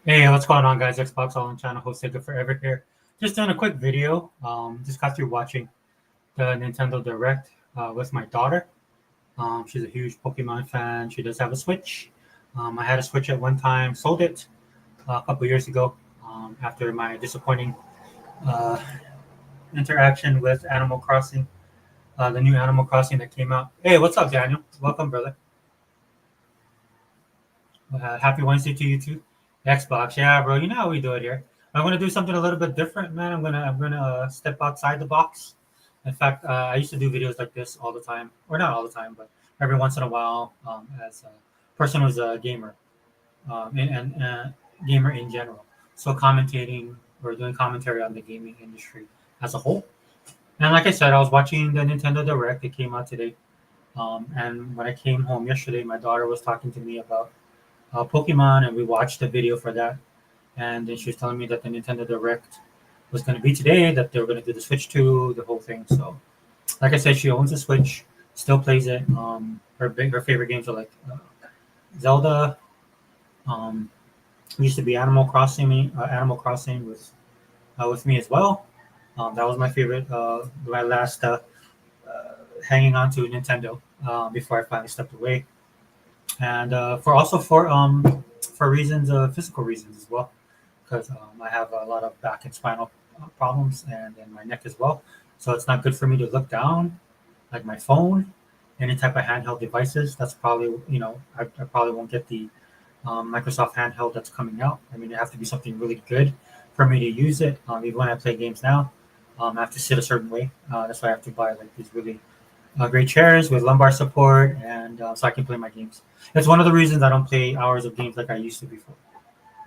Hey, what's going on, guys? Xbox All in channel host Sega Forever here. Just doing a quick video. Just got through watching the Nintendo Direct with my daughter. She's a huge Pokemon fan. She does have a Switch. I had a Switch at one time, sold it a couple years ago after my disappointing uh, interaction with Animal Crossing, the new Animal Crossing that came out. Hey, what's up, Daniel? Welcome, brother. Happy Wednesday to you too. Xbox, yeah, bro. You know how we do it here. I'm gonna do something a little bit different, man. I'm gonna step outside the box. In fact, I used to do videos like this all the time, or not all the time, but every once in a while, as a person who's a gamer, and gamer in general. So commentating or doing commentary on the gaming industry as a whole. And like I said, I was watching the Nintendo Direct. It came out today. And when I came home yesterday, my daughter was talking to me about Pokemon, and we watched the video for that. And then she was telling me that the Nintendo Direct was going to be today, that they were going to do the Switch 2, the whole thing. So, like I said, she owns a Switch, still plays it. Her favorite games are like Zelda. Um, used to be Animal Crossing with me as well. That was my favorite. My last hanging on to Nintendo before I finally stepped away, and for reasons physical reasons as well, because I have a lot of back and spinal problems and in my neck as well. So it's not good for me to look down, like my phone, any type of handheld devices. That's probably I probably won't get the Microsoft handheld that's coming out. I mean, it have to be something really good for me to use it. Even when I play games now, I have to sit a certain way. That's why I have to buy like these really great chairs with lumbar support, and so I can play my games. It's one of the reasons I don't play hours of games like I used to before.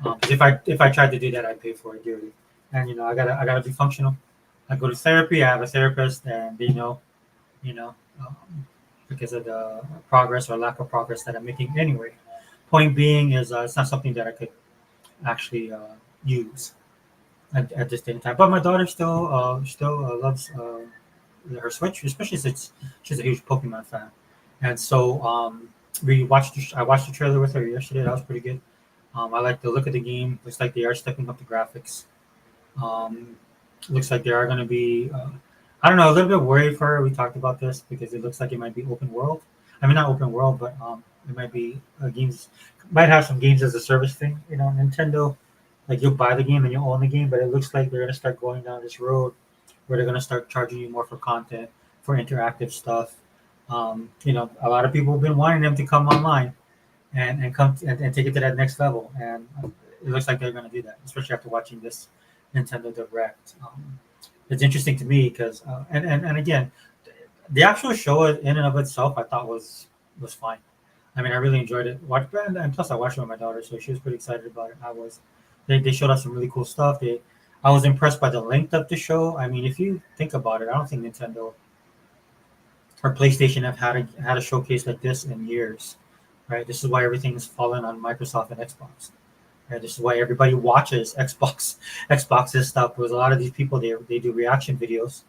Because if I tried to do that, I'd pay for it dearly. And I gotta be functional. I go to therapy. I have a therapist, and they know, you know, um, because of the progress or lack of progress that I'm making anyway. Point being is it's not something that I could actually use at this day and time. But my daughter still loves her Switch, especially since she's a huge Pokemon fan. And so I watched the trailer with her yesterday. That was pretty good. I like the look of the game. Looks like they are stepping up the graphics. Um, looks like they are going to be. I don't know. A little bit worried for her. We talked about this because it looks like it might be open world. I mean, not open world, but it might be games. Might have some games as a service thing. Nintendo. Like you'll buy the game and you'll own the game, but it looks like they're going to start going down this road where they're going to start charging you more for content, for interactive stuff. A lot of people have been wanting them to come online and take it to that next level. And it looks like they're going to do that, especially after watching this Nintendo Direct. It's interesting to me because, and again, the actual show in and of itself, I thought was fine. I mean, I really enjoyed it. And plus, I watched it with my daughter, so she was pretty excited about it. I was. They showed us some really cool stuff. I was impressed by the length of the show. I mean, if you think about it, I don't think Nintendo or PlayStation have had a showcase like this in years, right? This is why everything is falling on Microsoft and Xbox. Right? This is why everybody watches Xbox's stuff. Because a lot of these people they do reaction videos,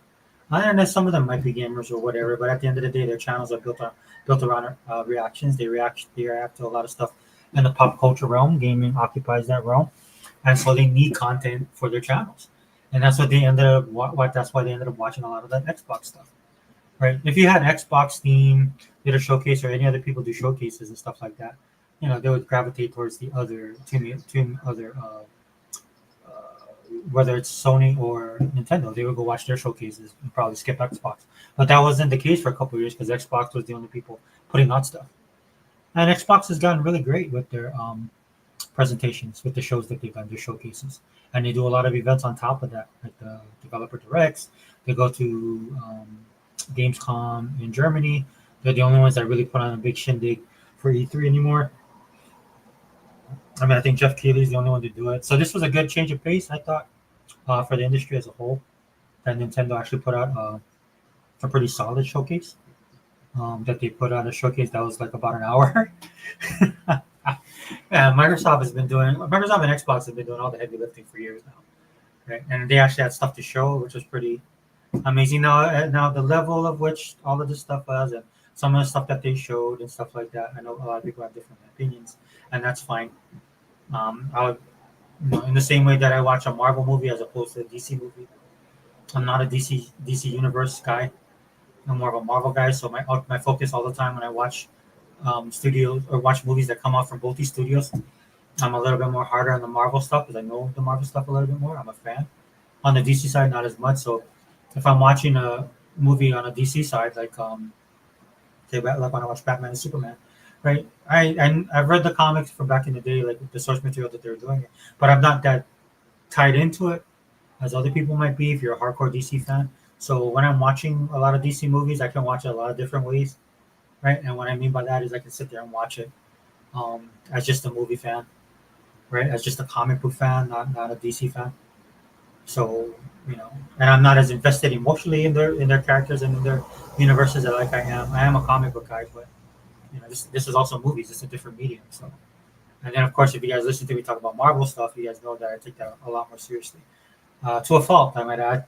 and then some of them might be gamers or whatever. But at the end of the day, their channels are built around reactions. They react to a lot of stuff in the pop culture realm. Gaming occupies that realm, and so they need content for their channels, and that's what they ended up. What that's why they ended up watching a lot of that Xbox stuff. Right. If you had Xbox, Steam, did a showcase, or any other people do showcases and stuff like that, they would gravitate towards the other two other, whether it's Sony or Nintendo. They would go watch their showcases and probably skip Xbox. But that wasn't the case for a couple of years because Xbox was the only people putting out stuff. And Xbox has gotten really great with their presentations, with the shows that they've done, their showcases. And they do a lot of events on top of that, like the developer directs. They go to Gamescom in Germany. They're the only ones that really put on a big shindig for E3 anymore. I mean, I think Jeff Keighley is the only one to do it. So this was a good change of pace, I thought, for the industry as a whole. And Nintendo actually put out a pretty solid showcase. That they put out a showcase that was like about an hour. Yeah, Microsoft and Xbox have been doing all the heavy lifting for years now, right? And they actually had stuff to show, which was pretty amazing. Now the level of which all of this stuff was, and some of the stuff that they showed and stuff like that. I know a lot of people have different opinions, and that's fine. I would In the same way that I watch a Marvel movie as opposed to a DC movie. I'm not a DC Universe guy. I'm more of a Marvel guy. So my focus all the time when I watch studios or watch movies that come out from both these studios, I'm a little bit more harder on the Marvel stuff because I know the Marvel stuff a little bit more. I'm a fan. On the DC side, not as much. So if I'm watching a movie on a DC side, like say like when I watch Batman and Superman, right? I've read the comics from back in the day, like the source material that they're doing it, but I'm not that tied into it as other people might be if you're a hardcore DC fan. So when I'm watching a lot of DC movies, I can watch it a lot of different ways, right? And what I mean by that is I can sit there and watch it as just a movie fan, right? As just a comic book fan, not a DC fan. So and I'm not as invested emotionally in their characters and in their universes that like I am. I am a comic book guy, but this is also movies. It's a different medium. So, and then of course, if you guys listen to me talk about Marvel stuff, you guys know that I take that a lot more seriously, to a fault, I might add.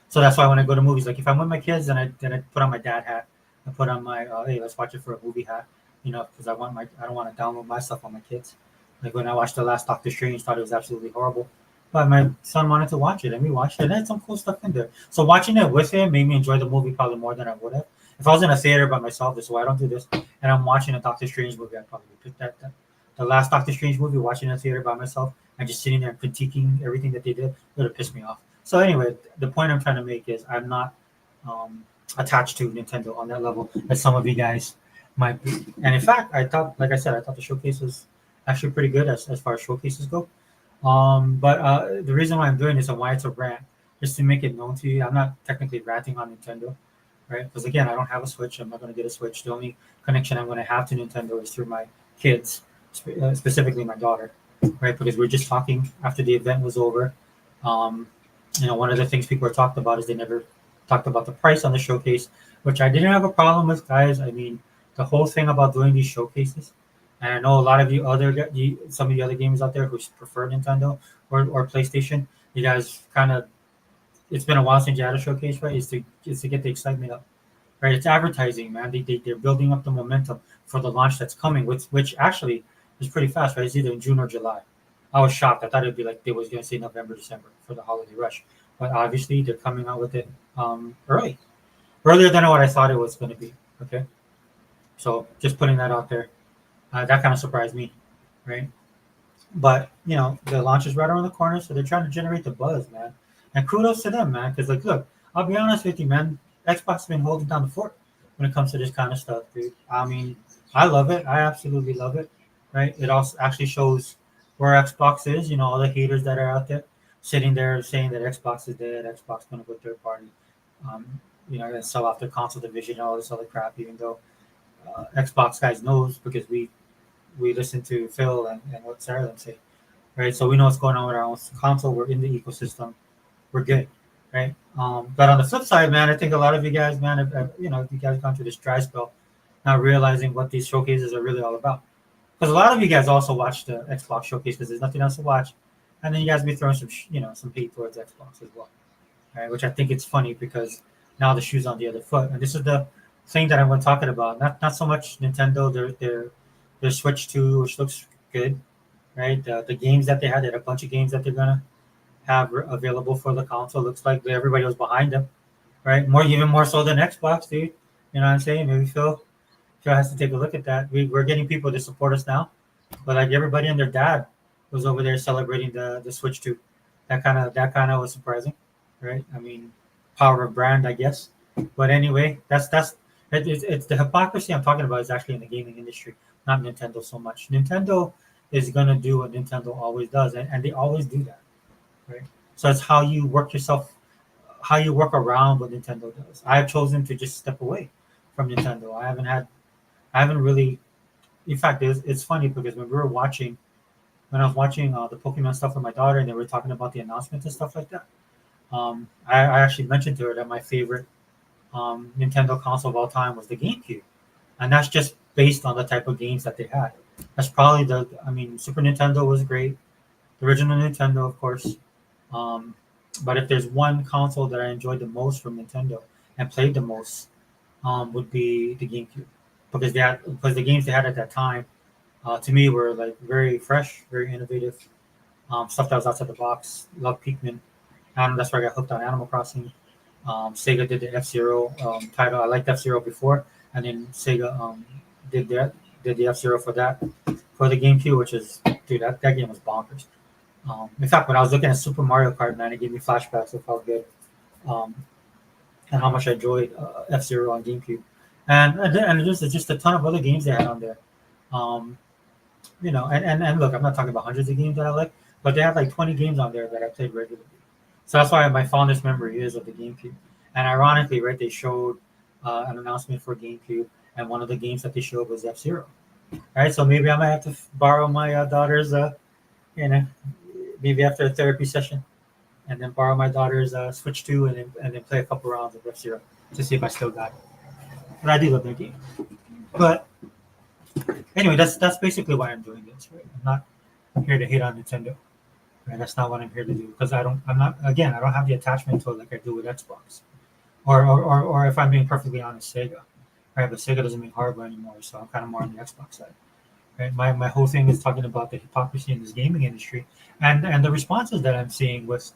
So that's why when I go to movies, like if I'm with my kids, then I put on my dad hat, I put on my hey, let's watch it for a movie hat, because I don't want to download my stuff on my kids. Like when I watched the last Doctor Strange, thought it was absolutely horrible. But my son wanted to watch it, and we watched it. And there's some cool stuff in there. So watching it with him made me enjoy the movie probably more than I would have. If I was in a theater by myself, this is why I don't do this, and I'm watching a Doctor Strange movie, I'd probably pick that. The last Doctor Strange movie, watching in a theater by myself and just sitting there and critiquing everything that they did, would have pissed me off. So anyway, the point I'm trying to make is I'm not attached to Nintendo on that level as some of you guys might be. And in fact, I thought, like I said, I thought the showcase was actually pretty good as far as showcases go. But the reason why I'm doing this and why it's a rant, just to make it known to you, I'm not technically ranting on Nintendo, right? Because again, I don't have a Switch. I'm not going to get a Switch. The only connection I'm going to have to Nintendo is through my kids, specifically my daughter, right? Because we're just talking after the event was over. Um, one of the things people were talked about is they never talked about the price on the showcase, which I didn't have a problem with, guys. I mean, the whole thing about doing these showcases, and I know a lot of some of the other gamers out there who prefer Nintendo or PlayStation, you guys kind of, it's been a while since you had a showcase, right? Is to get the excitement up, right? It's advertising, man. They're building up the momentum for the launch that's coming, which actually is pretty fast, right? It's either in June or July. I was shocked. I thought it'd be like they was going to say November, December for the holiday rush, but obviously they're coming out with it earlier than what I thought it was going to be. Okay, so just putting that out there, that kind of surprised me, right? But the launch is right around the corner, so they're trying to generate the buzz, man. And kudos to them, man. Because look, I'll be honest with you, man. Xbox has been holding down the fort when it comes to this kind of stuff, dude. I mean, I love it. I absolutely love it. Right? It also actually shows where Xbox is. All the haters that are out there sitting there saying that Xbox is dead. Xbox going to go third party. Um, and sell off their console division and all this other crap. Even though Xbox guys knows because we listen to Phil and what Sarah them say, right? So we know what's going on with our own console. We're in the ecosystem. We're good, right? But on the flip side, man, I think a lot of you guys, man, you guys gone through this dry spell, not realizing what these showcases are really all about. Because a lot of you guys also watch the Xbox showcase because there's nothing else to watch, and then you guys be throwing some hate towards Xbox as well, right? Which I think it's funny because now the shoe's on the other foot, and this is the thing that I'm talking about. Not so much Nintendo, their Switch 2, which looks good, right? The games that they had, a bunch of games that they're gonna have available for the console. Looks like everybody was behind them, right? Even more so than Xbox, dude. You know what I'm saying? Maybe Phil has to take a look at that. We're getting people to support us now, but like everybody and their dad was over there celebrating the Switch 2. That kind of was surprising, right? I mean, power of brand, I guess. But anyway, it's the hypocrisy I'm talking about is actually in the gaming industry, not Nintendo so much. Nintendo is gonna do what Nintendo always does, and they always do that, right? So it's how you how you work around what Nintendo does. I've chosen to just step away from Nintendo. I haven't really. In fact, it's funny because when I was watching the Pokemon stuff with my daughter, and they were talking about the announcements and stuff like that. I actually mentioned to her that my favorite Nintendo console of all time was the GameCube, and that's just based on the type of games that they had. That's probably Super Nintendo was great, the original Nintendo, of course. Um, but if there's one console that I enjoyed the most from Nintendo and played the most, would be the GameCube, because the games they had at that time, to me, were like very fresh, very innovative. stuff that was outside the box. Love Pikmin, and that's where I got hooked on Animal Crossing. Sega did the F-Zero title. I liked F-Zero before, and then Sega did that did the F-Zero for that for the GameCube, which is dude that game was bonkers. In fact, when I was looking at Super Mario Kart, man, it gave me flashbacks of how good um, and how much I enjoyed F-Zero on GameCube, and there's just a ton of other games they had on there. Um, and look, I'm not talking about hundreds of games that I like, but they have like 20 games on there that I played regularly. So that's why my fondest memory is of the GameCube. And ironically, right, they showed an announcement for GameCube, and one of the games that they showed was F-Zero. Right, so maybe I might have to borrow my daughter's, you know, maybe after a therapy session, and then borrow my daughter's Switch 2, and then play a couple rounds of F-Zero to see if I still got it. But I do love that game. But anyway, that's basically why I'm doing this. Right, I'm not here to hate on Nintendo. Right, that's not what I'm here to do because I don't have the attachment to it like I do with Xbox, or if I'm being perfectly honest, Sega. Right, but Sega doesn't make hardware anymore, so I'm kind of more on the Xbox side. Right, my whole thing is talking about the hypocrisy in this gaming industry, and the responses that I'm seeing within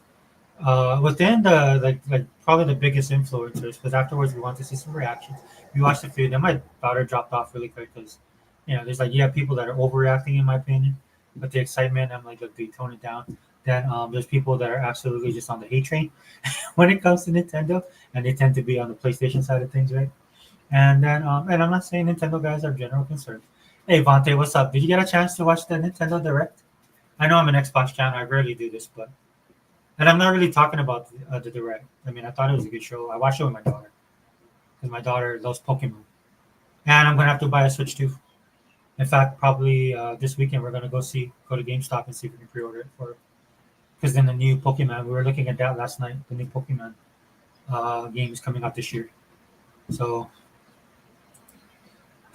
the like probably the biggest influencers. Because afterwards we want to see some reactions. We watched a few. Then my daughter dropped off really quick because there's like people that are overreacting in my opinion, but the excitement I'm like, look, they tone it down. Then there's people that are absolutely just on the hate train when it comes to Nintendo, and they tend to be on the PlayStation side of things, right? And then, and I'm not saying Nintendo guys are general concerned. Hey, Vontae, what's up? Did you get a chance to watch the Nintendo Direct? I know I'm an Xbox channel. I rarely do this, and I'm not really talking about the Direct. I mean, I thought it was a good show. I watched it with my daughter because my daughter loves Pokemon, and I'm gonna have to buy a Switch too. In fact, probably this weekend we're gonna go to GameStop and see if we can pre-order it for. Because then the new Pokemon, we were looking at that last night. The new Pokemon game is coming out this year, so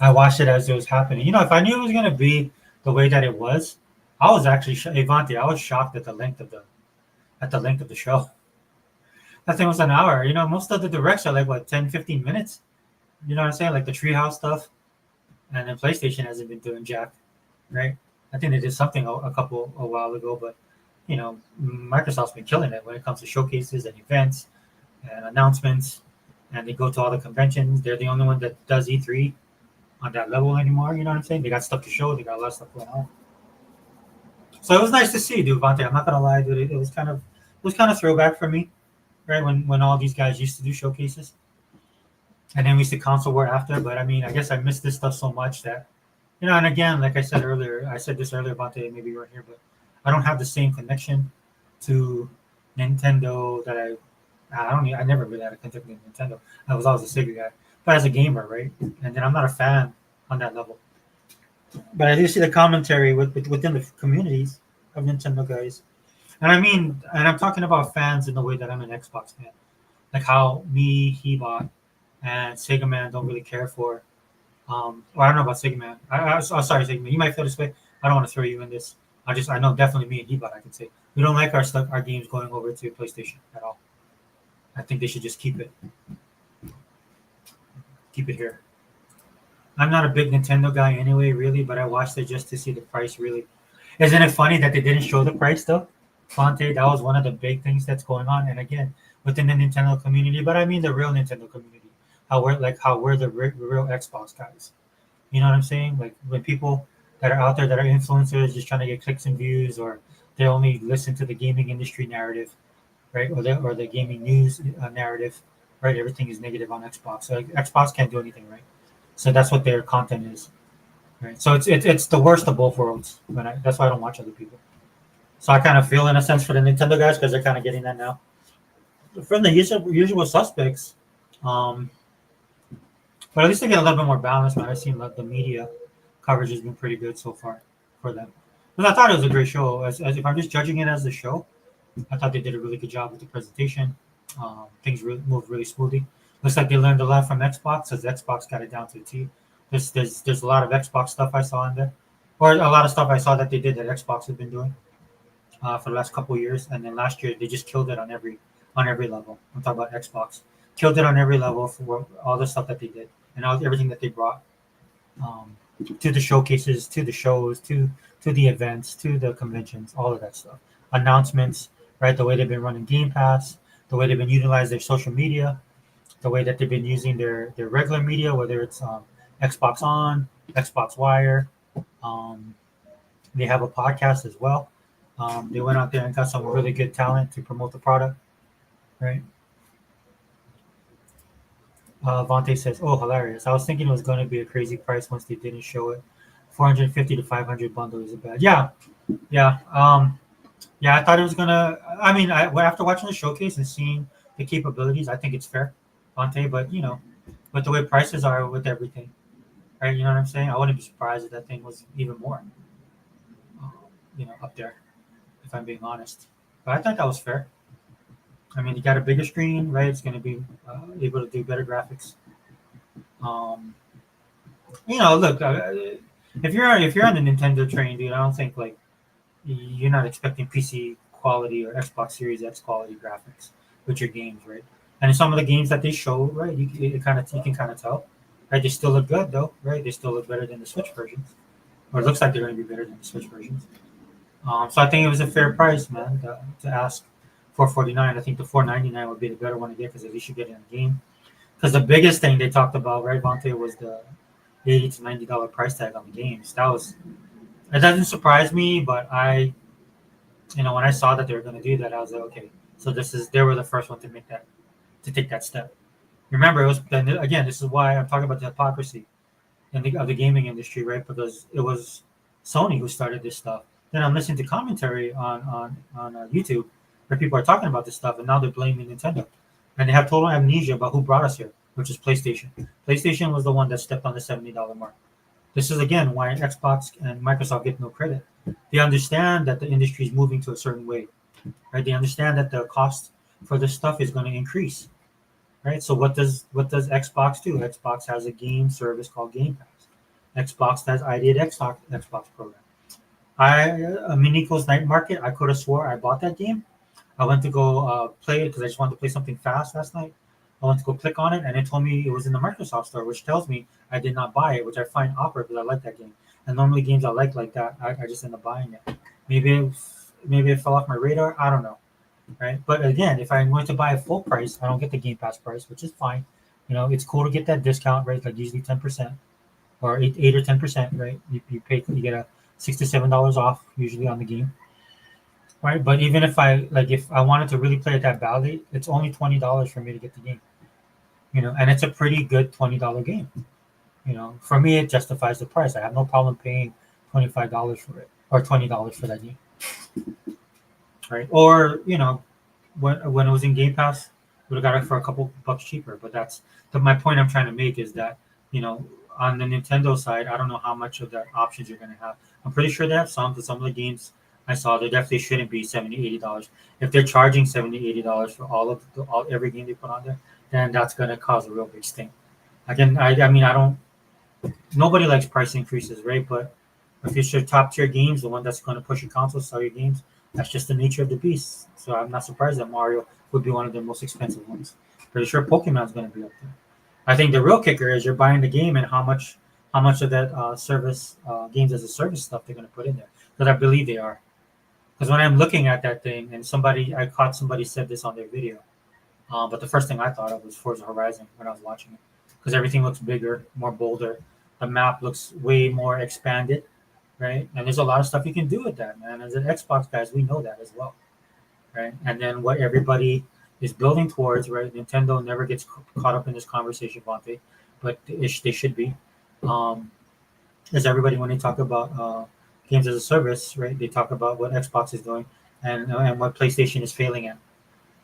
I watched it as it was happening. If I knew it was gonna be the way that it was, I was actually Avante. I was shocked at the length of the show. That thing was an hour. Most of the directs are like what 10, 15 minutes. You know what I'm saying? Like the Treehouse stuff, and then PlayStation hasn't been doing jack, right? I think they did something a while ago, but Microsoft's been killing it when it comes to showcases and events and announcements, and they go to all the conventions. They're the only one that does E3 on that level anymore. You know what I'm saying? They got stuff to show. They got a lot of stuff going on. So it was nice to see, dude, Vontae. I'm not gonna lie, dude. It was kind of throwback for me, right? When all these guys used to do showcases, and then we used to console war after. But I mean, I guess I missed this stuff so much that, and again, like I said earlier, Vontae. Maybe you weren't here, but I don't have the same connection to Nintendo that I never really had a connection with Nintendo. I was always a Sega guy, but as a gamer, right? And then I'm not a fan on that level. But I do see the commentary within the communities of Nintendo guys, and I'm talking about fans in the way that I'm an Xbox fan, like how me, Hebot, and Sega Man don't really care for. Or I don't know about Sega Man. Sorry, Sega Man. You might feel this way. I don't want to throw you in this. I know definitely me and Hebot. I can say we don't like our games going over to PlayStation at all. I think they should just keep it here. I'm not a big Nintendo guy anyway, really, but I watched it just to see the price. Really, isn't it funny that they didn't show the price though? Fonte, that was one of the big things that's going on, and again within the Nintendo community, but I mean the real Nintendo community. How we're the real Xbox guys. You know what I'm saying? Like when people that are out there that are influencers just trying to get clicks and views, or they only listen to the gaming industry narrative, right? Or the gaming news narrative, right? Everything is negative on Xbox. So Xbox can't do anything, right? So that's what their content is, right? So it's the worst of both worlds. That's why I don't watch other people. So I kind of feel in a sense for the Nintendo guys because they're kind of getting that now. From the usual suspects, but at least they get a little bit more balance, man. I've seen the media coverage has been pretty good so far for them. But I thought it was a great show. As if I'm just judging it as the show, I thought they did a really good job with the presentation. Things moved really smoothly. Looks like they learned a lot from Xbox, as Xbox got it down to the T. There's a lot of Xbox stuff I saw in there, or a lot of stuff I saw that they did that Xbox has been doing for the last couple of years, and then last year they just killed it on every level. I'm talking about Xbox, killed it on every level for all the stuff that they did and everything that they brought to the showcases, to the shows, to the events, to the conventions, all of that stuff. announcements, right? The way they've been running Game Pass, the way they've been utilizing their social media, the way that they've been using their regular media, whether it's Xbox On, Xbox Wire. Um, they have a podcast as well. They went out there and got some really good talent to promote the product, right? Vontae says, "Oh, hilarious! I was thinking it was going to be a crazy price once they didn't show it. 450 to 500 bundle is a bad. Yeah, yeah, yeah. I thought it was gonna. I mean, after watching the showcase and seeing the capabilities, I think it's fair, Vontae. But with the way prices are with everything, right? You know what I'm saying? I wouldn't be surprised if that thing was even more, uh, up there. If I'm being honest, but I thought that was fair. I mean, you got a bigger screen, right? It's going to be able to do better graphics. Um, look, if you're on the Nintendo train, dude, I don't think like you're not expecting PC quality or Xbox Series X quality graphics with your games, right? And in some of the games that they show, right, you can kind of tell, right? They still look good though, right? They still look better than the Switch versions, or it looks like they're going to be better than the Switch versions. So I think it was a fair price, man, to ask 449. I think the 499 would be the better one to get because at least you get in a game. Because the biggest thing they talked about, right, Vontae, was the $80 to $90 price tag on the games. It doesn't surprise me, but when I saw that they were going to do that, I was like, okay, so they were the first one to take that step. Remember, it was then again. This is why I'm talking about the hypocrisy of the gaming industry, right? Because it was Sony who started this stuff. Then I'm listening to commentary on YouTube where people are talking about this stuff, and now they're blaming Nintendo, and they have total amnesia about who brought us here, which is PlayStation. PlayStation was the one that stepped on the $70 mark. This is again why Xbox and Microsoft get no credit. They understand that the industry is moving to a certain way, right? They understand that the cost for this stuff is going to increase, right? So what does Xbox do? Xbox has a game service called Game Pass. Xbox has ID at Xbox program. A Miniko's Night Market. I could have swore I bought that game. I went to go play it because I just wanted to play something fast last night. I went to go click on it, and it told me it was in the Microsoft store, which tells me I did not buy it, which I find awkward because I like that game. And normally games I like that, I just end up buying it. Maybe it fell off my radar. I don't know, right? But again, if I'm going to buy a full price, I don't get the Game Pass price, which is fine. It's cool to get that discount rate, like usually 10% or 8 or 10%, right? You get a $6 to $7 off usually on the game, right? But even if I wanted to really play it that badly, it's only $20 for me to get the game, and it's a pretty good $20 game. For me, it justifies the price. I have no problem paying $25 for it or $20 for that game, right? Or when it was in Game Pass, would have got it for a couple bucks cheaper. But my point I'm trying to make is that on the Nintendo side, I don't know how much of that options you're going to have. I'm pretty sure they have some. But some of the games I saw, they definitely shouldn't be $70-$80. If they're charging $70-$80 for every game they put on there, then that's going to cause a real big stink. Again, I mean, I don't. Nobody likes price increases, right? But if it's your top tier games, the one that's going to push your console, sell your games, that's just the nature of the beast. So I'm not surprised that Mario would be one of the most expensive ones. Pretty sure Pokemon's going to be up there. I think the real kicker is you're buying the game and how much of that service games as a service stuff they're going to put in there. Because I believe they are. Because when I'm looking at that thing, and I caught somebody said this on their video, but the first thing I thought of was Forza Horizon when I was watching it, because everything looks bigger, more bolder. The map looks way more expanded, right? And there's a lot of stuff you can do with that, man. As an Xbox guys, we know that as well, right? And then what everybody is building towards, right? Nintendo never gets caught up in this conversation, Bonte, but they should be. As everybody, when they talk about games as a service, right? They talk about what Xbox is doing and what PlayStation is failing at,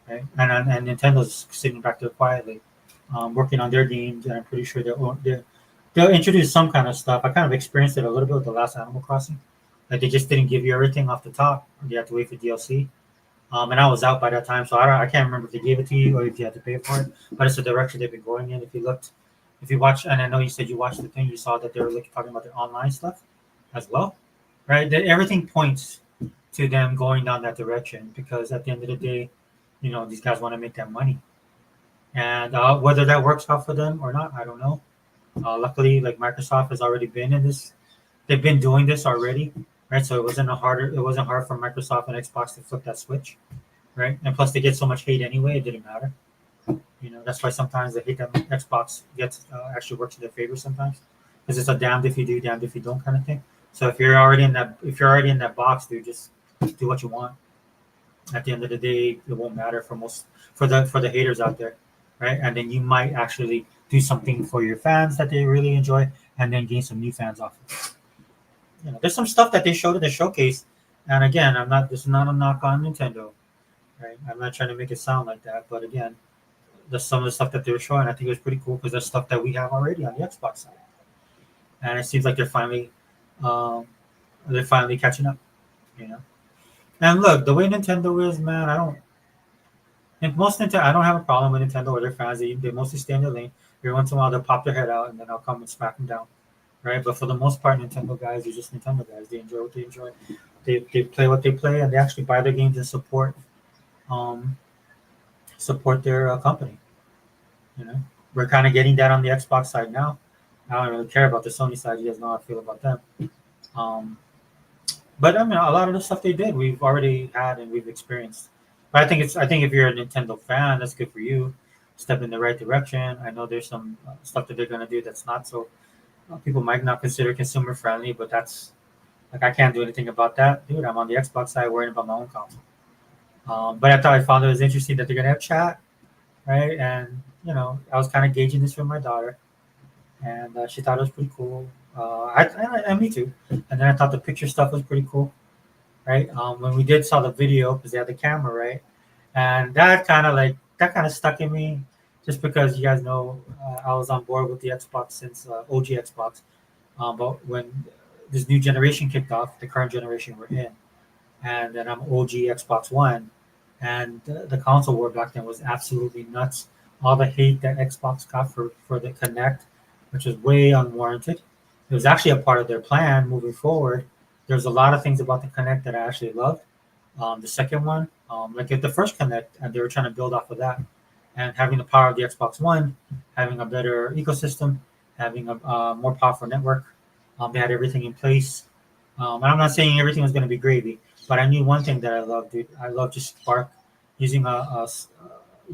right? And Nintendo's sitting back there quietly, working on their games, and I'm pretty sure they'll introduce some kind of stuff. I kind of experienced it a little bit with the last Animal Crossing. Like they just didn't give you everything off the top. You have to wait for DLC. And I was out by that time, so I can't remember if they gave it to you or if you had to pay for it. But it's the direction they've been going in. If you watch, and I know you said you watched the thing, you saw that they were talking about their online stuff as well, right? Everything points to them going down that direction because at the end of the day, these guys want to make that money. And whether that works out for them or not, I don't know. Luckily, like Microsoft has already been in this. They've been doing this already. right? So it wasn't hard for Microsoft and Xbox to flip that switch, right? And plus, they get so much hate anyway; it didn't matter. That's why sometimes the hate that Xbox gets actually works in their favor sometimes, because it's a damned if you do, damned if you don't kind of thing. So if you're already in that box, dude, just do what you want. At the end of the day, it won't matter for the haters out there, right? And then you might actually do something for your fans that they really enjoy, and then gain some new fans off of it. There's some stuff that they showed at the showcase, and again, I'm not. This is not a knock on Nintendo, right? I'm not trying to make it sound like that, but again, some of the stuff that they were showing, I think it was pretty cool because there's stuff that we have already on the Xbox side, and it seems like um, they're finally catching up. You know, and look, the way Nintendo is, man, I don't. And most Nintendo, I don't have a problem with Nintendo or their fans. They mostly stay in their lane. Every once in a while, they'll pop their head out, and then I'll come and smack them down, right? But for the most part, Nintendo guys are just Nintendo guys. They enjoy what they enjoy. They play what they play, and they actually buy their games and um support their company. You know, we're kind of getting that on the Xbox side now. I don't really care about the Sony side. You guys know how I feel about them. Um, but I mean, a lot of the stuff they did, we've already had and we've experienced. But I think if you're a Nintendo fan, that's good for you. Step in the right direction. I know there's some stuff that they're gonna do that's not so. People might not consider consumer friendly, but that's like I can't do anything about that, dude. I'm on the Xbox side worrying about my own console. But I found it was interesting that they're gonna have chat, right? And I was kind of gauging this with my daughter, and she thought it was pretty cool. And me too. And then I thought the picture stuff was pretty cool, right? When we did saw the video because they had the camera, right? And that kind of stuck in me, just because you guys know I was on board with the Xbox since OG Xbox. But when this new generation kicked off, the current generation we're in, and then I'm OG Xbox One, and the console war back then was absolutely nuts. All the hate that Xbox got for the Connect, which was way unwarranted. It was actually a part of their plan moving forward. There's a lot of things about the Connect that I actually loved. The second one, like at the first Connect, and they were trying to build off of that, and having the power of the Xbox One, having a better ecosystem, having a more powerful network. They had everything in place. And I'm not saying everything was going to be gravy, but I knew one thing that I loved, dude. I love just Spark using a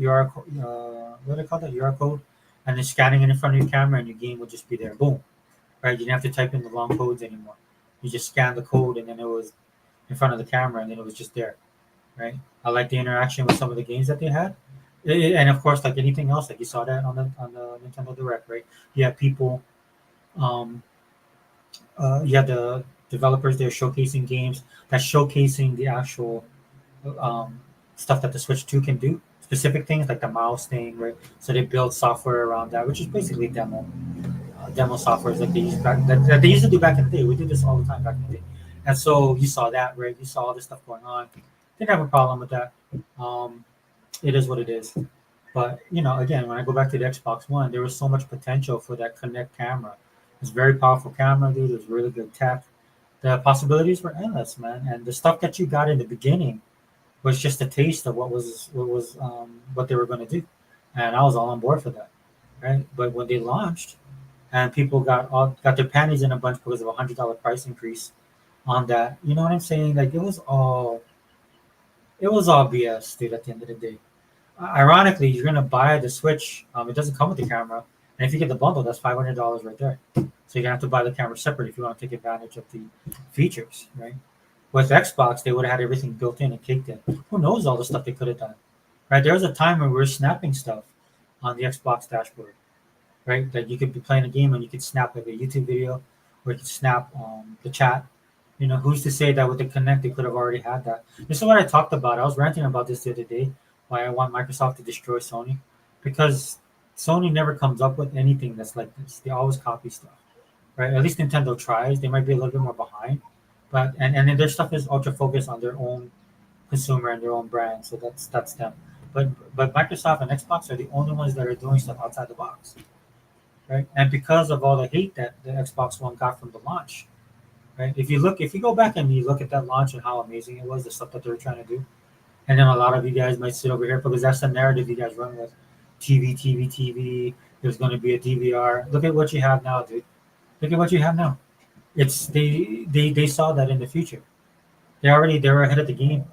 UR, what do they call that? UR code, and then scanning it in front of your camera, and your game would just be there. Boom, right? You didn't have to type in the long codes anymore. You just scan the code, and then it was in front of the camera, and then it was just there, right? I like the interaction with some of the games that they had, and of course, like anything else, like you saw that on the Nintendo Direct, right? You have people, um, you have the developers there showcasing games that's showcasing the actual um, stuff that the Switch 2 can do. Specific things like the mouse thing, right? So they build software around that, which is basically demo softwares that they that they used to do back in the day. We did this all the time back in the day, and so you saw that, right? You saw all this stuff going on. Didn't have a problem with that. Um, it is what it is. But again, when I go back to the Xbox One, there was so much potential for that Connect camera. It's a very powerful camera, dude. It was really good tech. The possibilities were endless, man. And the stuff that you got in the beginning was just a taste of what they were going to do, and I was all on board for that, right? But when they launched, and people got their panties in a bunch because of $100 price increase on that, you know what I'm saying? Like it was all BS, dude. At the end of the day, ironically, you're gonna buy the Switch. It doesn't come with the camera, and if you get the bundle, that's $500 right there. So you're gonna have to buy the camera separate if you want to take advantage of the features, right? With Xbox, they would have had everything built in and caked in. Who knows all the stuff they could have done, right? There was a time when we were snapping stuff on the Xbox dashboard, right? Like you could be playing a game and you could snap like a YouTube video, or you could snap the chat. Who's to say that with the Connect they could have already had that? This is what I talked about. I was ranting about this the other day. Why I want Microsoft to destroy Sony, because Sony never comes up with anything that's like this. They always copy stuff, right? At least Nintendo tries. They might be a little bit more behind, but and then their stuff is ultra focused on their own consumer and their own brand. So that's them. But Microsoft and Xbox are the only ones that are doing stuff outside the box, right? And because of all the hate that the Xbox One got from the launch, right? If you go back and you look at that launch and how amazing it was, the stuff that they were trying to do, and then a lot of you guys might sit over here because that's the narrative you guys run with. TV, TV, TV. There's going to be a DVR. Look at what you have now, dude. Look at what you have now. It's they saw that in the future. They were ahead of the game,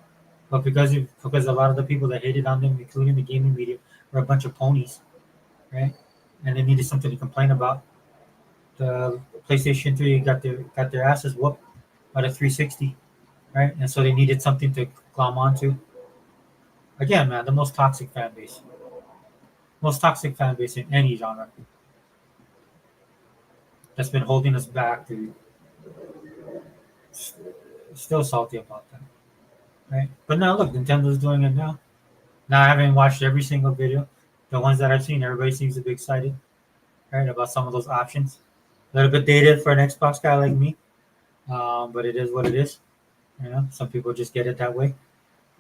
but because a lot of the people that hated on them, including the gaming media, were a bunch of ponies, right? And they needed something to complain about. The PlayStation 3 got their asses whooped by the 360, right? And so they needed something to glom onto. Again, man, the most toxic fan base in any genre that's been holding us back. To still salty about that, right? But now look, Nintendo's doing it now. Now I haven't watched every single video. The ones that I've seen, everybody seems to be excited, right, about some of those options. A little bit dated for an Xbox guy like me, but it is what it is. Some people just get it that way.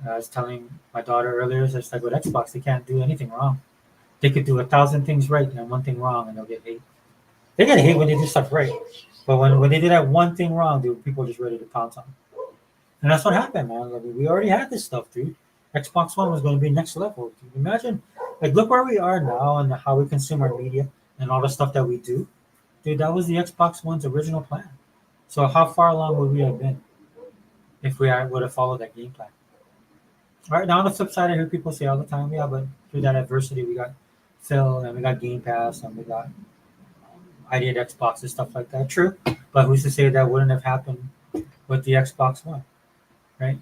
I was telling my daughter earlier, it's like with Xbox, they can't do anything wrong. They could do 1,000 things right and one thing wrong, and they'll get hate. They get hate when they do stuff right, but when they do that one thing wrong, dude, people are just ready to pounce on them. And that's what happened, man. Like, we already had this stuff, dude. Xbox One was going to be next level. Dude. Imagine, like, look where we are now and how we consume our media and all the stuff that we do. Dude, that was the Xbox One's original plan. So how far along would we have been if we would have followed that game plan? All right, now on the flip side, I hear people say all the time, yeah, but through that adversity, we got Phil and we got Game Pass and we got ID at Xbox and stuff like that. True, but who's to say that wouldn't have happened with the Xbox One, right?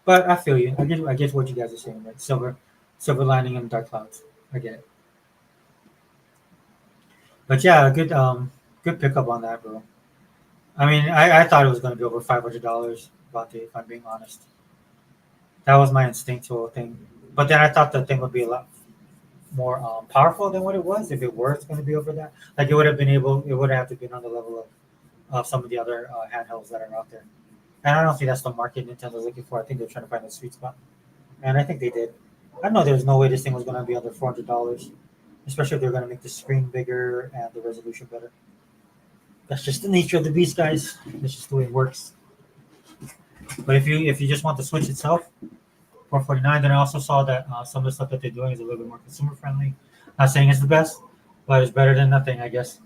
But I feel you. I get what you guys are saying, right? Silver lining in dark clouds. I get it. But yeah, good pickup on that, bro. I mean, I thought it was gonna be over $500 about it, if I'm being honest. That was my instinctual thing. But then I thought the thing would be a lot more powerful than what it was if it were going to be over that. Like it would have to been on the level of some of the other handhelds that are out there. And I don't think that's the market Nintendo's looking for. I think they're trying to find a sweet spot. And I think they did. I know there's no way this thing was going to be under $400, especially if they're going to make the screen bigger and the resolution better. That's just the nature of the beast, guys. That's just the way it works. But if you just want the Switch itself, 449. Then I also saw that some of the stuff that they're doing is a little bit more consumer friendly. Not saying it's the best, but it's better than nothing, I guess.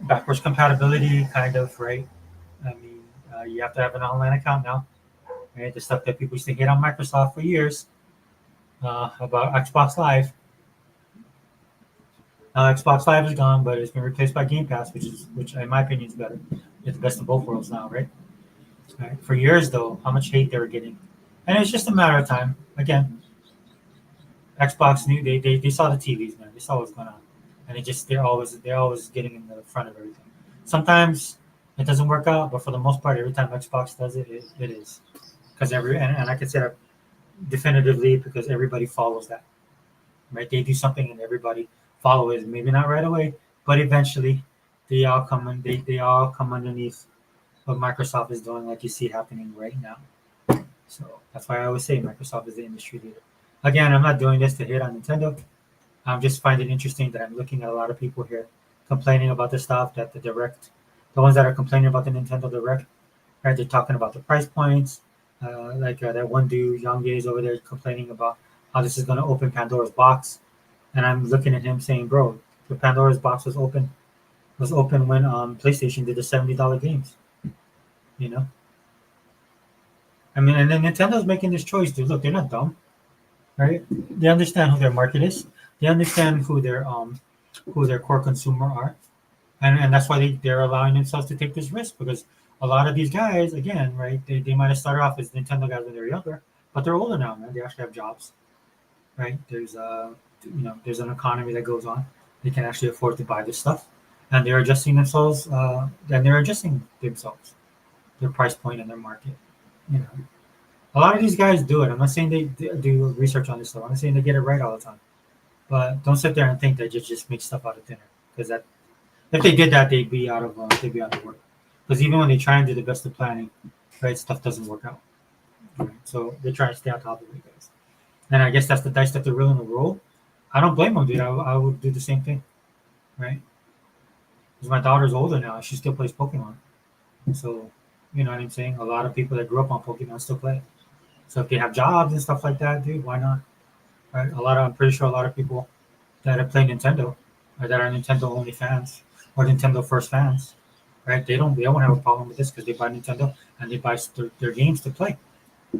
Backwards compatibility, kind of, right? I mean, you have to have an online account now, right? The stuff that people used to hate on Microsoft for years about Xbox Live. Xbox Live is gone, but it's been replaced by Game Pass, which in my opinion is better. It's the best of both worlds now, right? Right. For years, though, how much hate they were getting, and it's just a matter of time. Again, Xbox knew they saw the TVs, man. They saw what's going on, and they're always getting in the front of everything. Sometimes it doesn't work out, but for the most part, every time Xbox does it, it is because and I can say that definitively because everybody follows that, right? They do something and everybody follow it. Maybe not right away, but eventually, they all come underneath what Microsoft is doing, like you see happening right now. So that's why I always say Microsoft is the industry leader. Again, I'm not doing this to hit on Nintendo. I'm just finding it interesting that I'm looking at a lot of people here complaining about the stuff that the ones that are complaining about the Nintendo Direct, right? They're talking about the price points. That one dude, Young Gaze, over there complaining about how this is going to open Pandora's box. And I'm looking at him saying, bro, the Pandora's box was open when PlayStation did the $70 games. You know, I mean, and then Nintendo's making this choice, dude. Look, they're not dumb, right? They understand who their market is. They understand who their core consumer are, and that's why they're allowing themselves to take this risk because a lot of these guys, again, right? They might have started off as Nintendo guys when they were younger, but they're older now, man. They actually have jobs, right? There's an economy that goes on. They can actually afford to buy this stuff, and they're adjusting themselves. Their price point and their market. You know, a lot of these guys do it. I'm not saying they do research on this stuff. I'm not saying they get it right all the time. But don't sit there and think they just make stuff out of thin air. Because that, if they did that, they'd be out of work. Because even when they try and do the best of planning, right, stuff doesn't work out. Right? So they're trying to stay on top of it, guys. And I guess that's the dice that they're willing to roll. I don't blame them, dude. I would do the same thing, right? Because my daughter's older now. She still plays Pokemon. So, you know what I'm saying? A lot of people that grew up on Pokemon still play. So if they have jobs and stuff like that, dude, why not? Right? I'm pretty sure a lot of people that have played Nintendo or that are Nintendo only fans or Nintendo first fans, right? They won't have a problem with this because they buy Nintendo and they buy their games to play,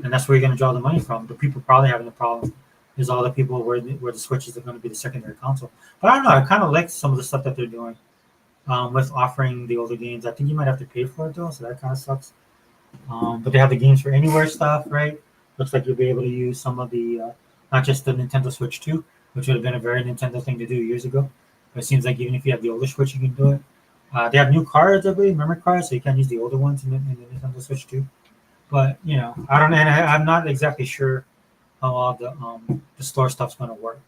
and that's where you're going to draw the money from. The people probably having the problem is all the people where the Switch is going to be the secondary console. But I don't know. I kind of like some of the stuff that they're doing with offering the older games. I think you might have to pay for it though, so that kind of sucks. But they have the games for anywhere stuff, right? Looks like you'll be able to use some of the not just the Nintendo Switch 2, which would have been a very Nintendo thing to do years ago. But it seems like even if you have the older Switch, you can do it. They have new cards, I believe, memory cards, so you can use the older ones in the Nintendo Switch 2. But I don't know. And I'm not exactly sure how all the store stuff's going to work.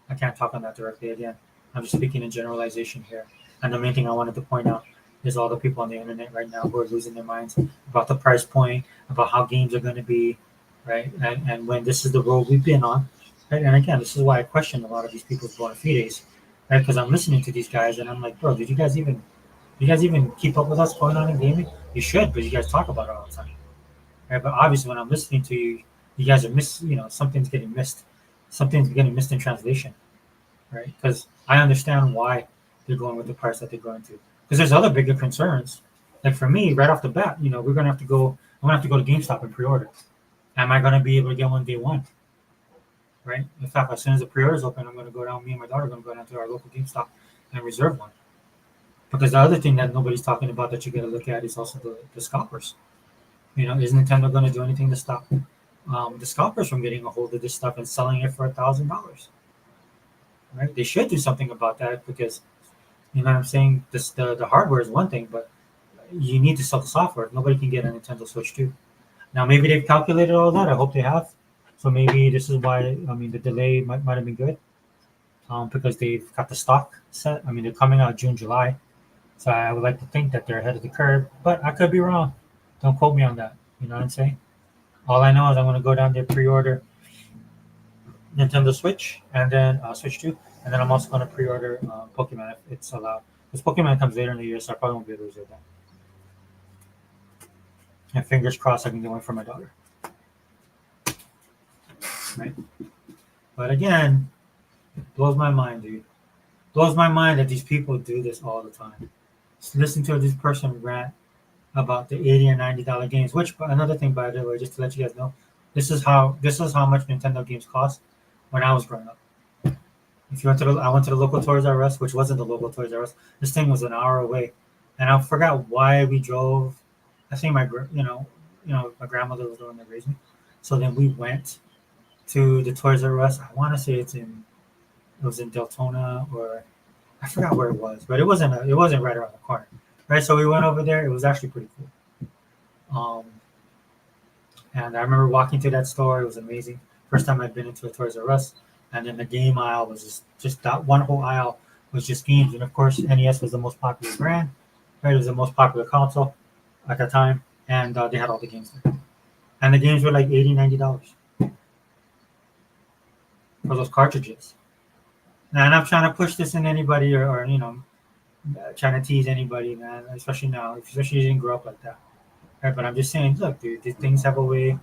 I can't talk on that directly again. I'm just speaking in generalization here. And the main thing I wanted to point out is all the people on the internet right now who are losing their minds about the price point, about how games are going to be, right? And when this is the road we've been on, right? And again, this is why I question a lot of these people's bona fides, right? Because I'm listening to these guys and I'm like, bro, did you guys even keep up with what's going on in gaming? You should, but you guys talk about it all the time, right? But obviously, when I'm listening to you, you guys are something's getting missed, something's getting missed in translation, right? Because I understand why they're going with the price that they're going to. Because there's other bigger concerns. Like for me, right off the bat, we're gonna have to go. I'm gonna have to go to GameStop and pre-order. Am I gonna be able to get one day one? Right. In fact, as soon as the pre-order is open, I'm gonna go down. Me and my daughter are gonna go down to our local GameStop and reserve one. Because the other thing that nobody's talking about that you got to look at is also the scalpers. Is Nintendo gonna do anything to stop the scalpers from getting a hold of this stuff and selling it for $1,000? Right. They should do something about that because. You know what I'm saying? The hardware is one thing, but you need to sell the software. Nobody can get a Nintendo Switch 2. Now, maybe they've calculated all that. I hope they have. So maybe this is why, the delay might have been good because they've got the stock set. They're coming out June, July. So I would like to think that they're ahead of the curve, but I could be wrong. Don't quote me on that. You know what I'm saying? All I know is I'm going to go down there, pre-order Nintendo Switch and then Switch 2. And then I'm also going to pre-order Pokemon if it's allowed. Because Pokemon comes later in the year, so I probably won't be able to reserve that. And fingers crossed I can get one for my daughter. Right? But again, it blows my mind, dude. Blows my mind that these people do this all the time. Just listen to this person rant about the $80 and $90 games. Which another thing, by the way, just to let you guys know, this is how much Nintendo games cost when I was growing up. If you I went to the local Toys R Us, which wasn't the local Toys R Us. This thing was an hour away, and I forgot why we drove. I think my my grandmother was the one that raised me, so then we went to the Toys R Us. I want to say it was in Deltona, or I forgot where it was, but it wasn't right around the corner, right? So we went over there. It was actually pretty cool. And I remember walking to that store. It was amazing. First time I'd been into a Toys R Us. And then the game aisle was just that one whole aisle was just games. And of course, NES was the most popular brand, right? It was the most popular console at the time. And they had all the games there. And the games were like $80, $90 for those cartridges. Now, and I'm trying to push this in anybody or trying to tease anybody, man, especially now, especially you didn't grow up like that. Right? But I'm just saying, look, dude, these things have a way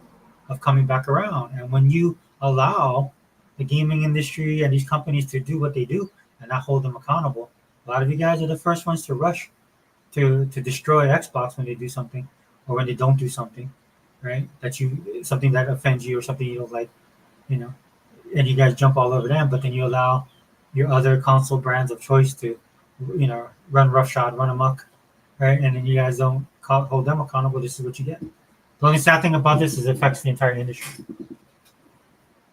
of coming back around. And when you allow the gaming industry and these companies to do what they do and not hold them accountable. A lot of you guys are the first ones to rush to destroy Xbox when they do something or when they don't do something, right? Something that offends you or something you don't like, and you guys jump all over them, but then you allow your other console brands of choice to, run roughshod, run amok, right? And then you guys don't hold them accountable. This is what you get. The only sad thing about this is it affects the entire industry.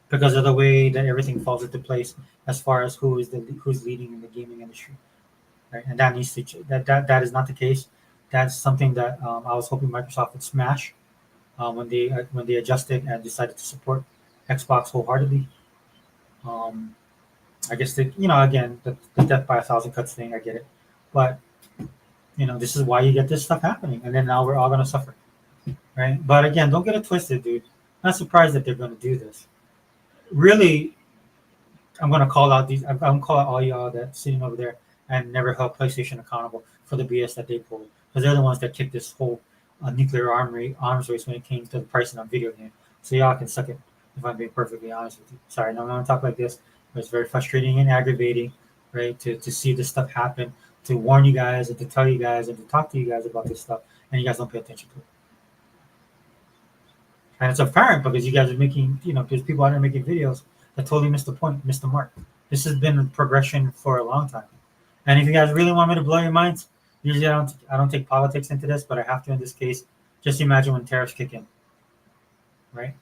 Because of the way that everything falls into place as far as who's leading in the gaming industry, right? And that needs to that is not the case. That's something that I was hoping Microsoft would smash when they adjusted and decided to support Xbox wholeheartedly. I guess again the death by 1,000 cuts thing, I get it, but this is why you get this stuff happening, and then now we're all gonna suffer, right? But again, don't get it twisted, dude. I'm not surprised that they're gonna do this. Really, I'm gonna call out I'm gonna call out all y'all that sitting over there and never held PlayStation accountable for the BS that they pulled, because they're the ones that kicked this whole nuclear arms race when it came to the pricing on video games. So y'all can suck it, if I'm being perfectly honest with you. Sorry, no, I'm gonna talk like this. But it's very frustrating and aggravating, right? To see this stuff happen to warn you guys and to tell you guys and to talk to you guys about this stuff, and you guys don't pay attention to it. And it's apparent because you guys are making, there's people out there making videos that totally missed the point, missed the mark. This has been a progression for a long time. And if you guys really want me to blow your minds, usually I don't take politics into this, but I have to in this case. Just imagine when tariffs kick in, right?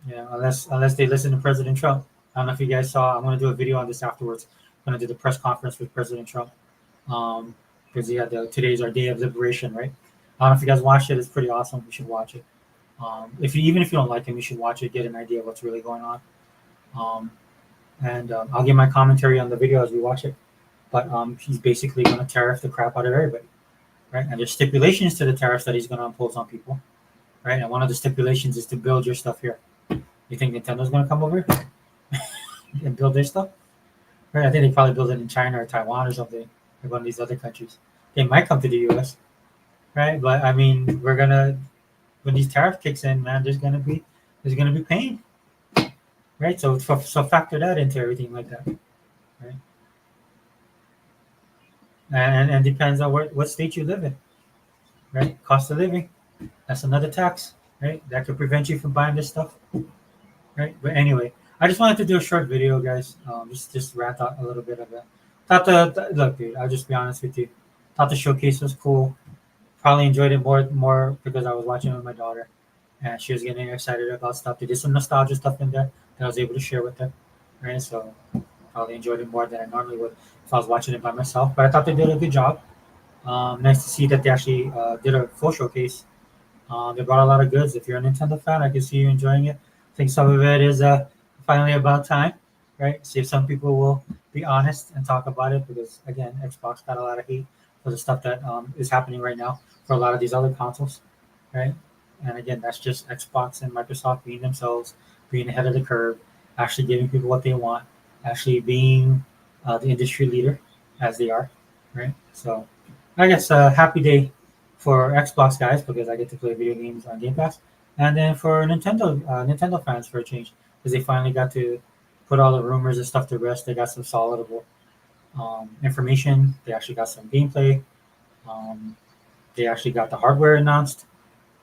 Yeah, unless they listen to President Trump. I don't know if you guys saw. I'm going to do a video on this afterwards. I'm going to do the press conference with President Trump, because today's our day of liberation, right? I don't know if you guys watched it. It's pretty awesome. You should watch it. Even if you don't like him, you should watch it. Get an idea of what's really going on. And I'll give my commentary on the video as we watch it. But he's basically going to tariff the crap out of everybody, right? And there's stipulations to the tariffs that he's going to impose on people, right? And one of the stipulations is to build your stuff here. You think Nintendo's going to come over here and build their stuff? Right? I think they probably build it in China or Taiwan or something, or one of these other countries. They might come to the U.S., right? But I mean, when these tariff kicks in, man, there's gonna be pain, right? So factor that into everything like that, right? And depends on what state you live in, right? Cost of living, that's another tax, right? That could prevent you from buying this stuff, right? But anyway, I just wanted to do a short video, guys. Just rant out a little bit of it. Look, dude. I'll just be honest with you. Thought the showcase was cool. Probably enjoyed it more because I was watching it with my daughter, and she was getting excited about stuff. They did some nostalgia stuff in there that I was able to share with her, right? So probably enjoyed it more than I normally would if I was watching it by myself. But I thought they did a good job. Nice to see that they actually did a full showcase. They brought a lot of goods. If you're a Nintendo fan, I can see you enjoying it. I think some of it is finally about time, right? See if some people will be honest and talk about it, because again, Xbox got a lot of hate for the stuff that is happening right now for a lot of these other consoles, right? And again, that's just Xbox and Microsoft being themselves, being ahead of the curve, actually giving people what they want, actually being the industry leader as they are, right? So I guess a happy day for Xbox guys because I get to play video games on Game Pass, and then for Nintendo fans for a change because they finally got to put all the rumors and stuff to rest. They got some solidable information. They actually got some gameplay. They actually got the hardware announced.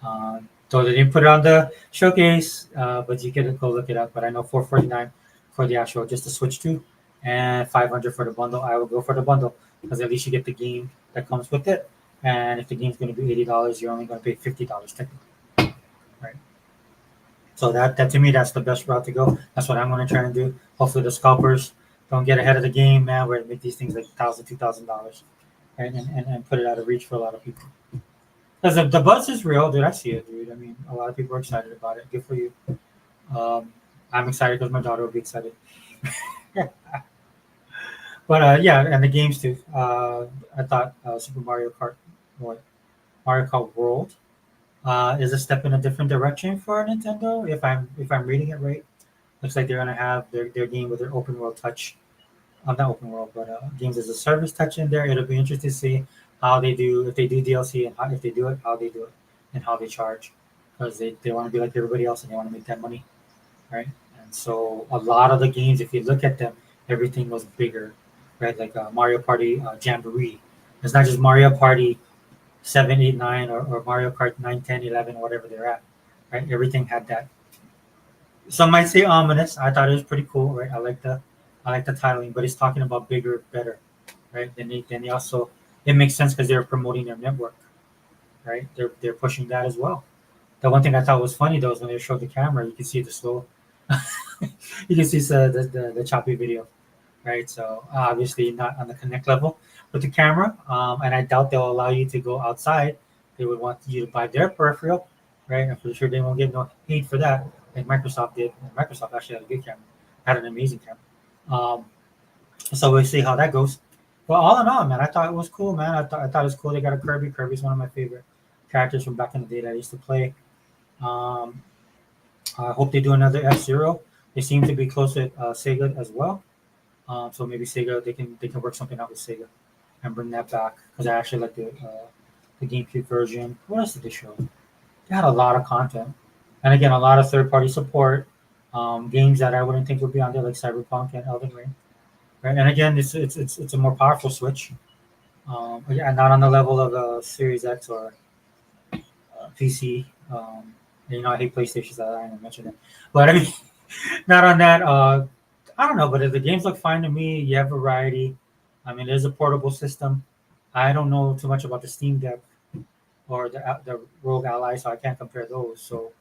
So they didn't put it on the showcase, but you can go look it up. But I know $449 for the actual just the Switch 2 and $500 for the bundle. I will go for the bundle because at least you get the game that comes with it. And if the game's going to be $80, you're only going to pay $50 technically, right? So that to me, that's the best route to go. That's what I'm going to try and do. Hopefully the scalpers don't get ahead of the game, man. We're going to make these things like $1,000, $2,000, right? And put it out of reach for a lot of people. Because the buzz is real, dude. I see it, dude. I mean, a lot of people are excited about it. Good for you. I'm excited because my daughter will be excited. But yeah, and the games too. I thought Super Mario Kart, Mario Kart World, is a step in a different direction for Nintendo. If I'm reading it right, looks like they're gonna have their game with their open world touch. Not open world, but games as a service touch in there. It'll be interesting to see how they do, if they do DLC, and if they do it, how they do it, and how they charge, because they want to be like everybody else and they want to make that money, right? And so a lot of the games, if you look at them, everything was bigger, right? Like Mario Party Jamboree. It's not just Mario Party 7, 8, 9, or Mario Kart 9, 10, 11, whatever they're at, right? Everything had that. Some might say ominous. I thought it was pretty cool, right? I like the titling, but it's talking about bigger, better, right? Then they also, it makes sense because they're promoting their network, right? They're pushing that as well. The one thing I thought was funny though is when they showed the camera, you can see the slow, you can see the choppy video, right? So obviously not on the Connect level with the camera, and I doubt they'll allow you to go outside. They would want you to buy their peripheral, right? I'm pretty sure they won't get no hate for that, like Microsoft did. And Microsoft actually had a good camera, had an amazing camera. So we'll see how that goes. But all in all, man, I thought it was cool, man. I thought it was cool. They got a Kirby. Kirby's one of my favorite characters from back in the day that I used to play. I hope they do another F-Zero. They seem to be close with Sega as well. So maybe Sega, they can work something out with Sega and bring that back, because I actually like the GameCube version. What else did they show? They had a lot of content, and again, a lot of third-party support. Games that I wouldn't think would be on there, like Cyberpunk and Elden Ring. right? And again, it's a more powerful Switch. Yeah, not on the level of a Series X or PC. I hate PlayStations. I didn't mention it, but I mean, not on that. I don't know, but if the games look fine to me, you have variety. I mean, there's a portable system. I don't know too much about the Steam Deck or the Rogue Ally, so I can't compare those. So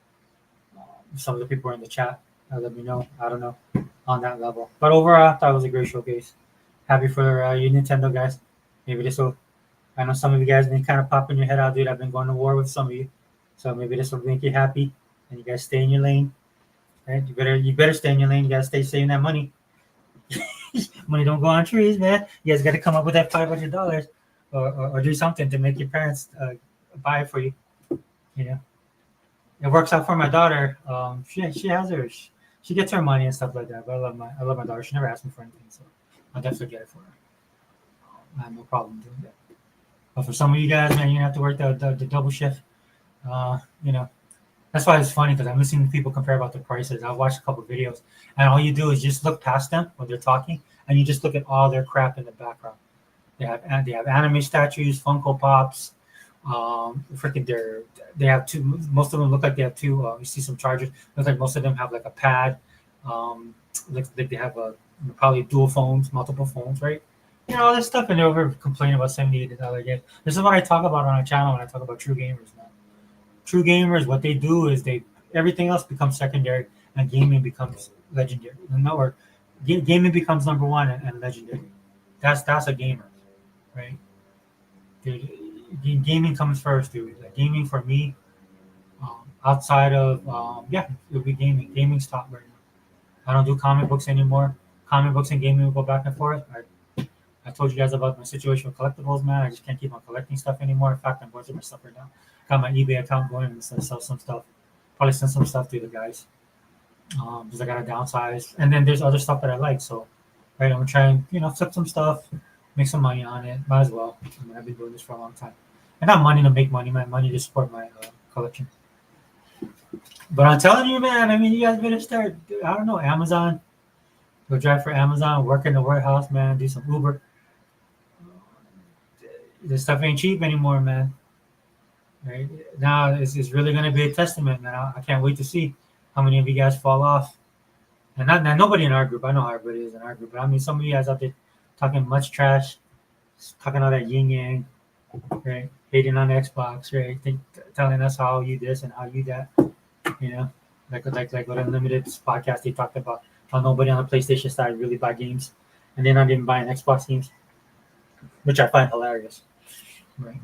some of the people in the chat let me know. I don't know on that level, but overall, I thought it was a great showcase. Happy for you Nintendo guys. Maybe this will. I know some of you guys been kind of popping your head out, dude. I've been going to war with some of you, so maybe this will make you happy, and you guys stay in your lane. Right? You better stay in your lane. You gotta stay saving that money. Money don't go on trees, man. You guys got to come up with that $500 or do something to make your parents buy it for you. You know, it works out for my daughter. She has hers. She gets her money and stuff like that. But I love my daughter. She never asked me for anything, so I'll definitely get it for her. I have no problem doing that. But for some of you guys, man, you have to work the double shift. You know, that's why it's funny because I'm listening to people compare about the prices. I've watched a couple of videos, and all you do is just look past them when they're talking, and you just look at all their crap in the background. They have anime statues, Funko Pops, they have two. Most of them look like they have two. You see some chargers. Looks like most of them have like a pad. Looks like they have probably dual phones, multiple phones, right? All this stuff, and they're over complaining about $78 game. This is what I talk about on our channel when I talk about true gamers, man. True gamers, what they do is everything else becomes secondary, and gaming becomes legendary. Or gaming becomes number one and legendary. That's a gamer, right? Dude, gaming comes first, dude. Like gaming for me, outside of it'll be gaming. Gaming's top right now. I don't do comic books anymore. Comic books and gaming will go back and forth. I told you guys about my situation with collectibles, man. I just can't keep on collecting stuff anymore. In fact, I'm going through my stuff right now. Got my eBay account going and sell some stuff. Probably send some stuff to the guys because I got to downsize. And then there's other stuff that I like. So, right, I'm trying, flip some stuff, make some money on it. Might as well. I mean, I've been doing this for a long time. And not money to make money, man. Money to support my collection. But I'm telling you, man, I mean, you guys better start, I don't know, Amazon. Go drive for Amazon, work in the warehouse, man. Do some Uber. This stuff ain't cheap anymore, man. Right now, it's really going to be a testament, man. I can't wait to see how many of you guys fall off. And not nobody in our group. I know how everybody is in our group, but I mean, some of you guys out there talking much trash, talking all that yin yang, right? Hating on Xbox, right? Telling us how you this and how you that, like what Unlimited podcast they talked about how nobody on the PlayStation side really buy games, and they're not even buying Xbox games, which I find hilarious. Right,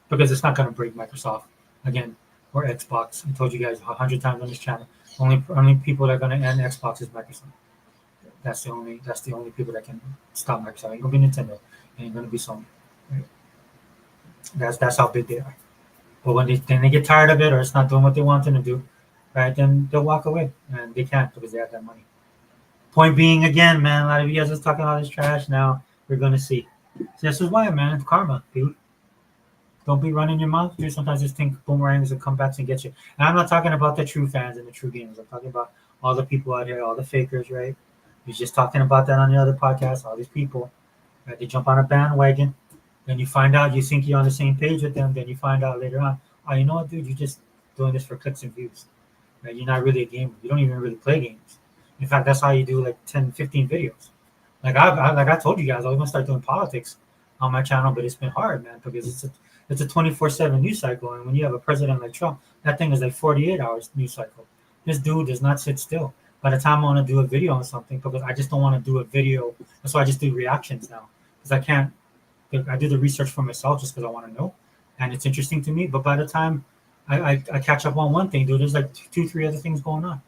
because it's not going to break Microsoft again or Xbox. I told you guys 100 times on this channel. Only people that are going to end Xbox is Microsoft. That's the only people that can stop Microsoft. It ain't going to be Nintendo. It ain't going to be Sony. Right? That's how big they are. But when they get tired of it or it's not doing what they want them to do, right? Then they'll walk away, and they can't because they have that money. Point being, again, man, a lot of you guys are talking all this trash. Now we're going to see. So this is why, man. It's karma, dude. Don't be running your mouth, dude. Sometimes just think boomerangs will come back and get you. And I'm not talking about the true fans and the true gamers. I'm talking about all the people out here, all the fakers, right? You're just talking about that on the other podcast. All these people, right? They jump on a bandwagon. Then you find out you think you're on the same page with them. Then you find out later on, oh, you know what, dude? You're just doing this for clicks and views. Right? You're not really a gamer. You don't even really play games. In fact, that's how you do like 10, 15 videos. Like I told you guys, I was going to start doing politics on my channel, but it's been hard, man, because it's a 24/7 news cycle, and when you have a president like Trump, that thing is like 48 hours news cycle. This dude does not sit still. By the time I want to do a video on something, because I just don't want to do a video, that's why I just do reactions now, because I can't. I do the research for myself just because I want to know, and it's interesting to me. But by the time I catch up on one thing, dude, there's like 2-3 other things going on.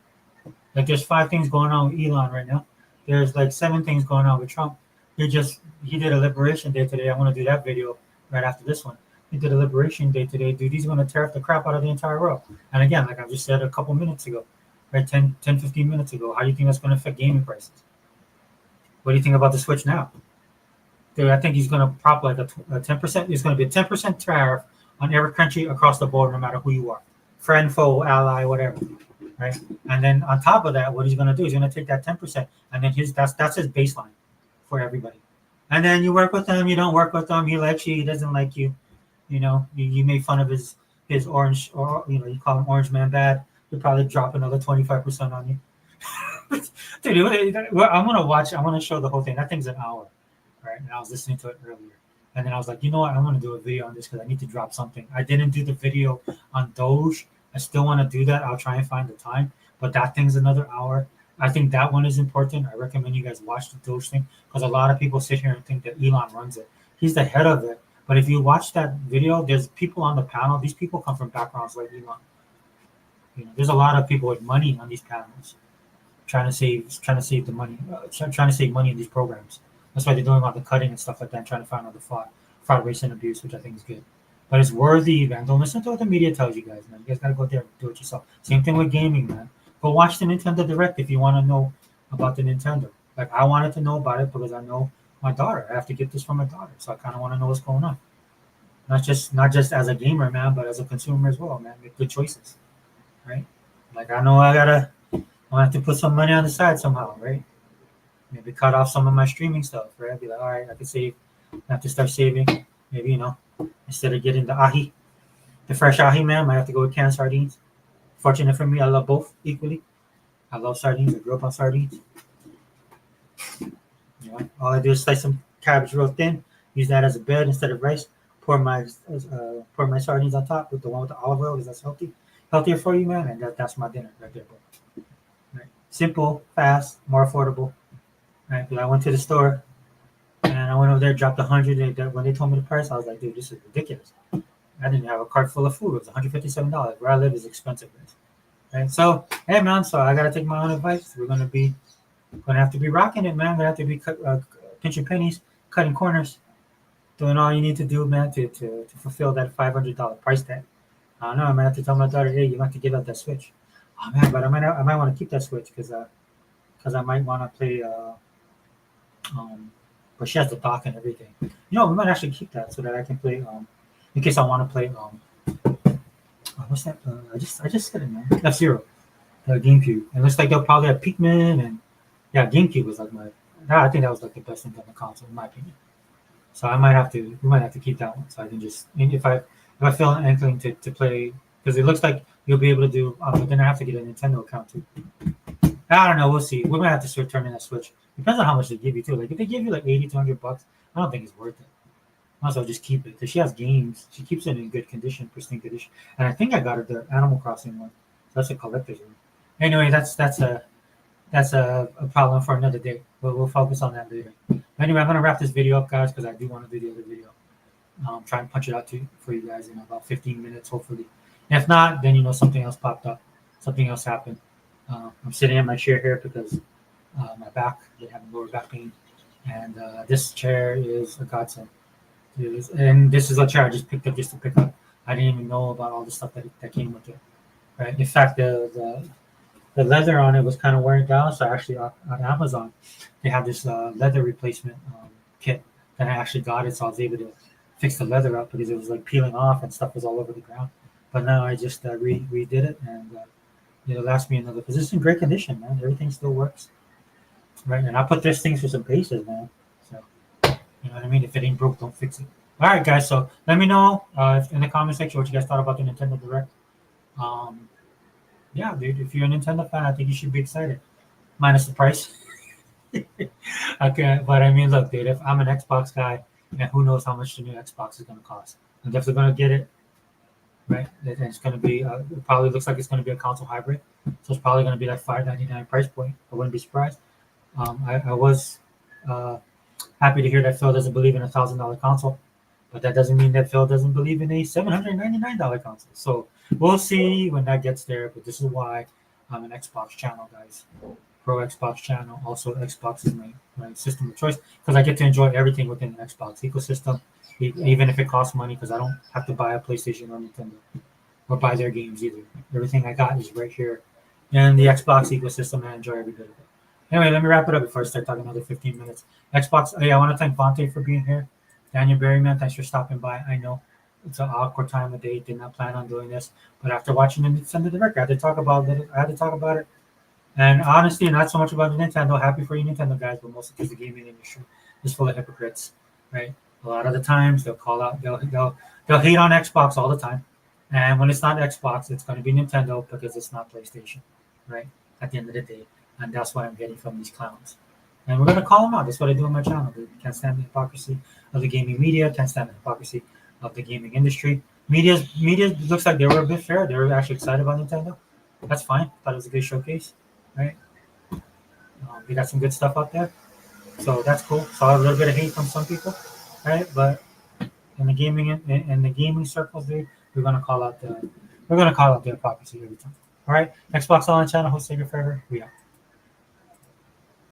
Like there's 5 things going on with Elon right now. There's like 7 things going on with Trump. He did a Liberation Day today. I want to do that video right after this one. He did a Liberation Day today, dude. He's going to tear the crap out of the entire world. And again, like I just said a couple minutes ago, right, 10, 15 minutes ago, how do you think that's going to affect gaming prices? What do you think about the Switch now? Dude, I think he's going to prop like a 10%. It's going to be a 10% tariff on every country across the board, no matter who you are. Friend, foe, ally, whatever, right? And then on top of that, what he's going to do is going to take that 10%, and then that's his baseline. for everybody. And then you work with him, you don't work with him, he likes you, he doesn't like you. You make fun of his orange, or you call him Orange Man bad. He'll probably drop another 25% on you. Dude, I'm gonna watch. I want to show the whole thing. That thing's an hour, right? And I was listening to it earlier, and then I was like, you know what? I'm gonna do a video on this because I need to drop something. I didn't do the video on Doge. I still want to do that. I'll try and find the time, but that thing's another hour. I think that one is important. I recommend you guys watch the Doge thing because a lot of people sit here and think that Elon runs it. He's the head of it. But if you watch that video, there's people on the panel. These people come from backgrounds like Elon. There's a lot of people with money on these panels trying to save the money, trying to save money in these programs. That's why they're doing all the cutting and stuff like that, and trying to find all the fraud, waste, and abuse, which I think is good. But it's worthy, man. Don't listen to what the media tells you guys, man. You guys gotta go there and do it yourself. Same thing with gaming, man. Go watch the Nintendo Direct if you want to know about the Nintendo. Like I wanted to know about it because I know my daughter. I have to get this from my daughter, so I kind of want to know what's going on. Not just as a gamer, man, but as a consumer as well, man. Make good choices, right? Like I know I have to put some money on the side somehow, right? Maybe cut off some of my streaming stuff, right? I'd be like, all right, I can save. I have to start saving. Maybe instead of getting the fresh ahi, man, I might have to go with canned sardines. Fortunate for me, I love both equally. I love sardines. I grew up on sardines. All I do is slice some cabbage real thin, use that as a bed instead of rice. Pour my sardines on top with the one with the olive oil because that's healthier for you, man. And that's my dinner right there, bro. Right. Simple, fast, more affordable. Right? Because I went to the store and I went over there, dropped $100. When they told me the price, I was like, dude, this is ridiculous. I didn't have a cart full of food. It was $157. Where I live is expensive, guys. Right? So, hey, man. So I gotta take my own advice. We're gonna have to be rocking it, man. We're gonna have to be pinching pennies, cutting corners, doing all you need to do, man, to fulfill that $500 price tag. I don't know. I might have to tell my daughter, hey, you might have to give up that Switch. Oh man, but I might want to keep that Switch because I might want to play. But she has the dock and everything. We might actually keep that so that I can play. In case I want to play. What's that? I just said it, man. F-Zero, the GameCube. It looks like they'll probably have Pikmin and GameCube was like I think that was like the best thing on the console in my opinion. So we might have to keep that one. So I can just if I feel an inkling to play because it looks like you'll be able to do. Then I have to get a Nintendo account too. I don't know. We'll see. We might have to start turning that Switch. Depends on how much they give you too. Like if they give you like $80 to $100, I don't think it's worth it. Might as well just keep it because she has games. She keeps it in good condition, pristine condition. And I think I got her the Animal Crossing one. So that's a collector's one. Anyway, that's a problem for another day. But we'll focus on that later. Anyway, I'm gonna wrap this video up, guys, because I do want to do the other video. Try and punch it out for you guys in about 15 minutes, hopefully. And if not, then something else popped up, something else happened. I'm sitting in my chair here because my back, I have lower back pain, and this chair is a godsend. And this is a chair I just picked up just to pick up. I didn't even know about all the stuff that came with it. Right? In fact, the leather on it was kind of wearing down, so actually on Amazon they have this leather replacement kit that I actually got it, so I was able to fix the leather up because it was like peeling off and stuff was all over the ground. But now I just redid it, and it'll last me another. Because it's in great condition, man. Everything still works, right? And I put this thing through some paces, man. So you know what I mean. If it ain't broke, don't fix it. All right, guys. So let me know in the comment section what you guys thought about the Nintendo Direct. Yeah, dude. If you're a Nintendo fan, I think you should be excited, minus the price. Okay, but I mean, look, dude. If I'm an Xbox guy, and who knows how much the new Xbox is going to cost, I'm definitely going to get it. Right, and it's going to be. It probably looks like it's going to be a console hybrid, so it's probably going to be like $599 price point. I wouldn't be surprised. I was happy to hear that Phil doesn't believe in $1,000 console, but that doesn't mean that Phil doesn't believe in a $799 console. So we'll see when that gets there. But this is why I'm an Xbox channel, guys. Pro Xbox channel. Also, Xbox is my system of choice because I get to enjoy everything within the Xbox ecosystem. Even if it costs money, because I don't have to buy a PlayStation or Nintendo or buy their games either. Everything I got is right here in the Xbox ecosystem, and I enjoy every bit of it. Anyway, let me wrap it up before I start talking another 15 minutes. Xbox, hey, I want to thank Vontae for being here. Daniel Berryman, thanks for stopping by. I know it's an awkward time of day. Did not plan on doing this, but after watching the Nintendo Direct, I had to talk about it. And honestly, not so much about the Nintendo. Happy for you, Nintendo guys, but mostly because the gaming industry is full of hypocrites, right? A lot of the times they'll call out, they'll hate on Xbox all the time, and when it's not Xbox, it's going to be Nintendo because it's not PlayStation, right? At the end of the day, and that's what I'm getting from these clowns. And we're going to call them out. That's what I do on my channel. We can't stand the hypocrisy of the gaming media. Can't stand the hypocrisy of the gaming industry. Media looks like they were a bit fair. They were actually excited about Nintendo. That's fine. Thought it was a good showcase, right? We got some good stuff out there, so that's cool. Saw a little bit of hate from some people, right? But in the gaming circles, dude, we're gonna call out the hypocrisy every time. All right, Xbox on channel, host Sega forever. We out.